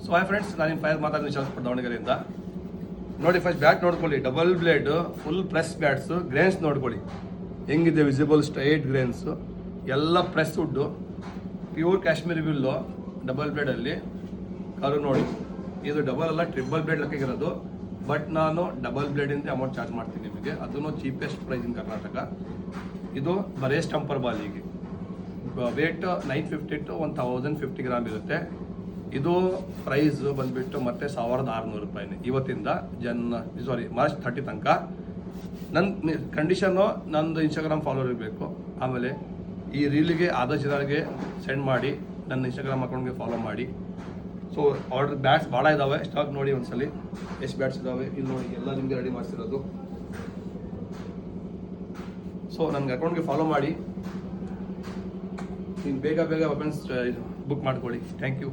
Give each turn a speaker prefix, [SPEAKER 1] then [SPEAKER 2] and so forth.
[SPEAKER 1] So hi friends, ನಾನು ನಿಮ್ಮ fire ಮಾತಾಡ್ತೀನಿ ಶಾಸ್ಪುರ ದಾವಣಗೆರೆಯಿಂದ. ನೋಡಿ ಫಸ್ಟ್ ಬ್ಯಾಟ್ ನೋಡ್ಕೊಳ್ಳಿ, double blade full press bats. Grains ನೋಡ್ಕೊಳ್ಳಿ ಹೆಂಗಿದೆ, ವಿಸಿಬಲ್ ಸ್ಟ್ರೈಟ್ ಗ್ರೇನ್ಸು, ಎಲ್ಲ press wood, pure Kashmiri willow double ಬ್ಲೇಡಲ್ಲಿ. ಕರು ನೋಡಿ, ಇದು ಡಬಲ್ ಅಲ್ಲ ಟ್ರಿಬಲ್ ಬ್ಲೇಡ್ ಲೆಕ್ಕಿರೋದು, ಬಟ್ ನಾನು ಡಬಲ್ ಬ್ಲೇಡಿಂದ ಅಮೌಂಟ್ ಚಾರ್ಜ್ ಮಾಡ್ತೀನಿ ನಿಮಗೆ. ಅದನ್ನು ಚೀಪೆಸ್ಟ್ ಪ್ರೈಸ್ ಇನ್ ಕರ್ನಾಟಕ. ಇದು ಬರೇ ಸ್ಟಂಪರ್ ಬಾಲಿಗೆ ವೇಟ್ 950 to 1050 ಗ್ರಾಮ್ ಇರುತ್ತೆ. ಇದು ಪ್ರೈಸ್ ಬಂದುಬಿಟ್ಟು ಮತ್ತೆ 1600 ರೂಪಾಯಿನೇ ಇವತ್ತಿಂದ ಮಾರ್ಚ್ 30 ತನಕ. ನನ್ನ ಕಂಡೀಷನ್ನು ನಂದು ಇನ್ಸ್ಟಾಗ್ರಾಮ್ ಫಾಲೋವರ್ ಇರಬೇಕು. ಆಮೇಲೆ ಈ ರೀಲಿಗೆ ಆದಷ್ಟು ಜನರಿಗೆ ಸೆಂಡ್ ಮಾಡಿ, ನನ್ನ ಇನ್ಸ್ಟಾಗ್ರಾಮ್ ಅಕೌಂಟ್ಗೆ ಫಾಲೋ ಮಾಡಿ. ಸೊ ಆರ್ಡರ್ ಬ್ಯಾಟ್ಸ್ ಭಾಳ ಇದ್ದಾವೆ, ಸ್ಟಾಕ್ ನೋಡಿ ಒಂದ್ಸಲಿ ಎಷ್ಟು ಬ್ಯಾಟ್ಸ್ ಇದ್ದಾವೆ ಇಲ್ಲಿ ನೋಡಿ, ಎಲ್ಲ ನಿಮಗೆ ರೆಡಿ ಮಾಡಿಸಿರೋದು. ಸೊ ನನಗೆ ಅಕೌಂಟ್ಗೆ ಫಾಲೋ ಮಾಡಿ, ನೀವು ಬೇಗ ವೆಪನ್ಸ್ ಬುಕ್ ಮಾಡ್ಕೊಳ್ಳಿ. Thank you.